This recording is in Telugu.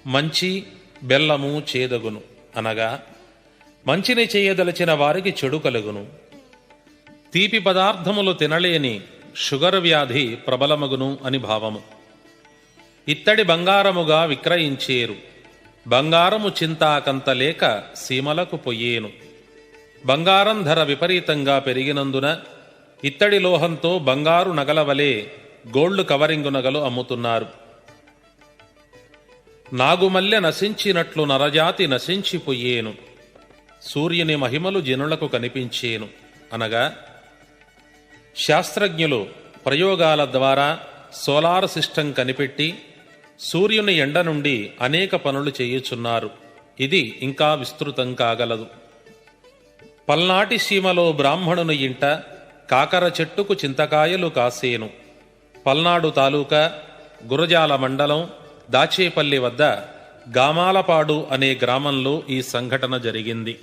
మంచి బెల్లము చేదగును అనగా మంచిని చేయదలచిన వారికి చెడు కలుగును. తీపి పదార్థములు తినలేని షుగర్ వ్యాధి ప్రబలమగును అని భావము. ఇత్తడి బంగారముగా విక్రయించేరు, బంగారము చింతాకంత లేక సీమలకు పొయ్యేను. బంగారం ధర విపరీతంగా పెరిగినందున ఇత్తడి లోహంతో బంగారు నగల వలె గోల్డ్ కవరింగు నగలు అమ్ముతున్నారు. నాగుమల్లె నశించినట్లు నరజాతి నశించిపోయేను, సూర్యుని మహిమలు జనులకు కనిపించేను అనగా శాస్త్రజ్ఞులు ప్రయోగాల ద్వారా సోలార్ సిస్టమ్ కనిపెట్టి సూర్యుని ఎండ నుండి అనేక పనులు చేయుచున్నారు. ఇది ఇంకా విస్తృతం కాగలదు. పల్నాటి సీమలో బ్రాహ్మణుని ఇంట కాకర చెట్టుకు చింతకాయలు కాసేను. పల్నాడు తాలూకా గురజాల మండలం దాచేపల్లి వద్ద గామాలపాడు అనే గ్రామంలో ఈ సంఘటన జరిగింది.